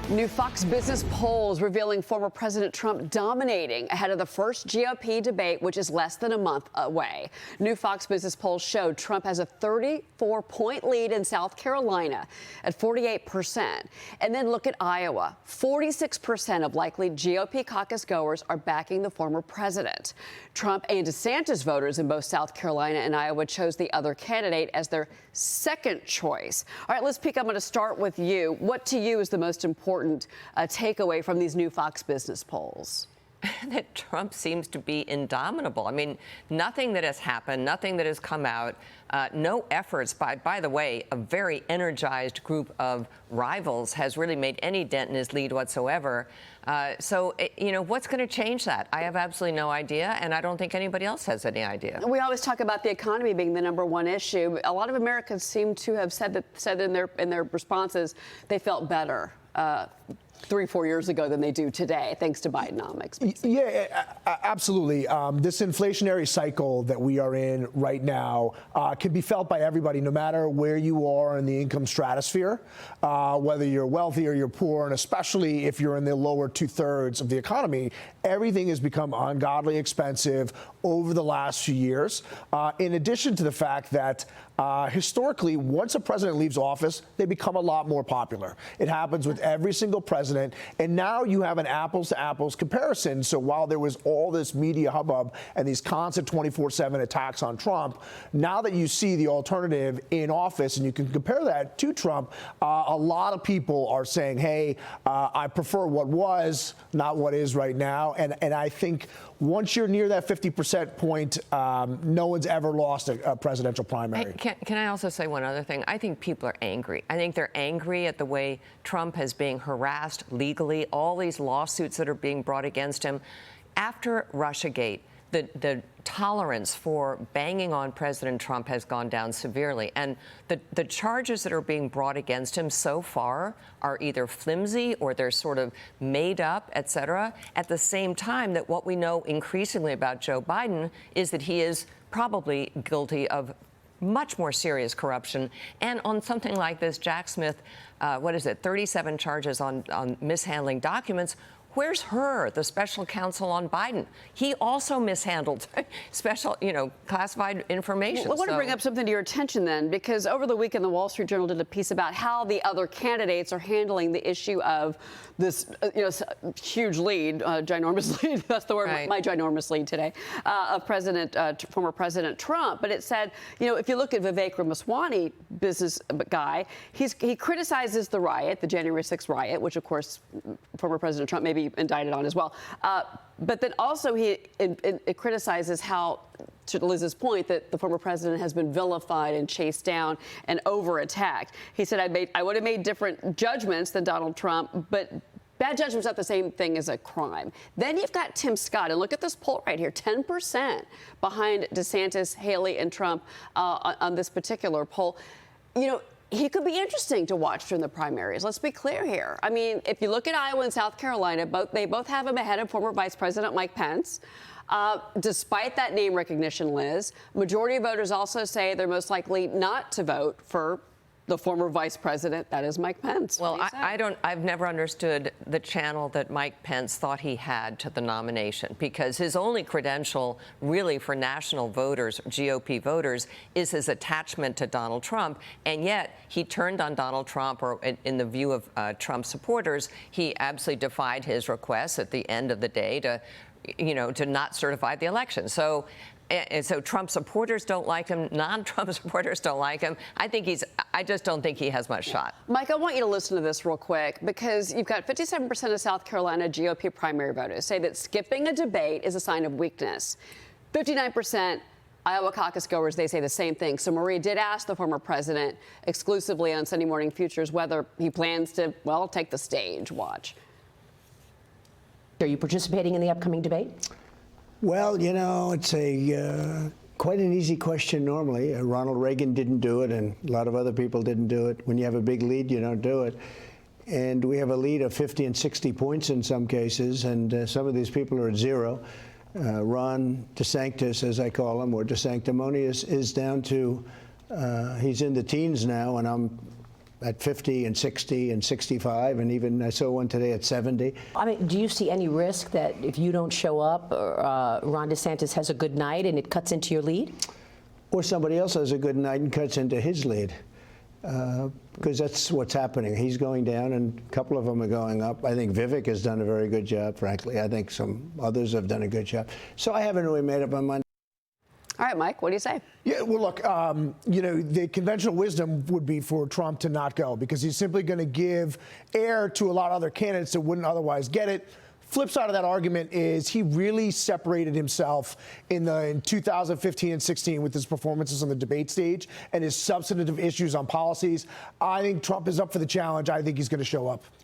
New Fox Business polls revealing former President Trump dominating ahead of the first GOP debate, which is less than a month away. New Fox Business polls showed Trump has a 34-point lead in South Carolina at 48%. And then look at Iowa. 46% of likely GOP caucus goers are backing the former president. Trump and DeSantis voters in both South Carolina and Iowa chose the other candidate as their second choice. All right, let's peek. I'm going to start with you. What to you is the most important takeaway from these new Fox Business polls? That Trump seems to be indomitable. I mean, nothing that has happened, nothing that has come out, no efforts by the way, a very energized group of rivals has really made any dent in his lead whatsoever. You know, what's going to change that? I have absolutely no idea, and I don't think anybody else has any idea. We always talk about the economy being the #1 issue. A lot of Americans seem to have said in their responses they felt better 3-4 years ago than they do today, thanks to Bidenomics. Yeah, absolutely. This inflationary cycle that we are in right now can be felt by everybody, no matter where you are in the income stratosphere, whether you're wealthy or you're poor, and especially if you're in the lower 2/3 of the economy. Everything has become ungodly expensive over the last few years, in addition to the fact that historically, once a president leaves office, they become a lot more popular. It happens with every single president. And now you have an apples-to-apples comparison. So while there was all this media hubbub and these constant 24/7 attacks on Trump, now that you see the alternative in office and you can compare that to Trump, a lot of people are saying, hey, I prefer what was, not what is right now. And I think once you're near that 50% point, no one's ever lost a presidential primary. Can I also say one other thing? I think people are angry. I think they're angry at the way Trump is being harassed legally, all these lawsuits that are being brought against him. After Russiagate, the tolerance for banging on President Trump has gone down severely. And the charges that are being brought against him so far are either flimsy or they're sort of made up, et cetera, at the same time that what we know increasingly about Joe Biden is that he is probably guilty of much more serious corruption. And on something like this, Jack Smith, 37 charges on mishandling documents. Where's the special counsel on Biden? He also mishandled special, classified information. Well, I want to bring up something to your attention then, because over the weekend, the Wall Street Journal did a piece about how the other candidates are handling the issue of this, huge lead, ginormous lead. That's the word, right. My ginormous lead today, of former President Trump. But it said, if you look at Vivek Ramaswamy, business guy, he criticizes the riot, the January 6th riot, which of course former President Trump may be indicted on as well. But then also it criticizes how, to Liz's point, that the former president has been vilified and chased down and over-attacked. He said, I would have made different judgments than Donald Trump, but bad judgment's not the same thing as a crime. Then you've got Tim Scott, and look at this poll right here, 10% behind DeSantis, Haley, and Trump on this particular poll. He could be interesting to watch during the primaries. Let's be clear here. I mean, if you look at Iowa and South Carolina, they both have him ahead of former Vice President Mike Pence. Despite that name recognition, Liz, majority of voters also say they're most likely not to vote for the former vice president, that is Mike Pence. Well, I've never understood the channel that Mike Pence thought he had to the nomination, because his only credential really for national voters, GOP voters, is his attachment to Donald Trump. And yet he turned on Donald Trump, or in the view of Trump supporters, he absolutely defied his request at the end of the day to not certify the election. So Trump supporters don't like him. Non-Trump supporters don't like him. I just don't think he has much shot. Mike, I want you to listen to this real quick, because you've got 57% of South Carolina GOP primary voters say that skipping a debate is a sign of weakness. 59% Iowa caucus goers, they say the same thing. So Maria did ask the former president exclusively on Sunday Morning Futures whether he plans to, take the stage. Watch. Are you participating in the upcoming debate? Well, it's quite an easy question normally. Ronald Reagan didn't do it, and a lot of other people didn't do it. When you have a big lead, you don't do it. And we have a lead of 50 and 60 points in some cases, and some of these people are at 0. Ron DeSantis, as I call him, or DeSanctimonious, is down to, he's in the teens now, and I'm at 50 and 60 and 65, and even I saw one today at 70. I mean, do you see any risk that if you don't show up, Ron DeSantis has a good night and it cuts into your lead? Or somebody else has a good night and cuts into his lead. Because that's what's happening. He's going down, and a couple of them are going up. I think Vivek has done a very good job, frankly. I think some others have done a good job. So I haven't really made up my mind. All right, Mike, what do you say? Yeah, well, look, you know, the conventional wisdom would be for Trump to not go because he's simply going to give air to a lot of other candidates that wouldn't otherwise get it. Flip side of that argument is he really separated himself in 2015 and 16 with his performances on the debate stage and his substantive issues on policies. I think Trump is up for the challenge. I think he's going to show up.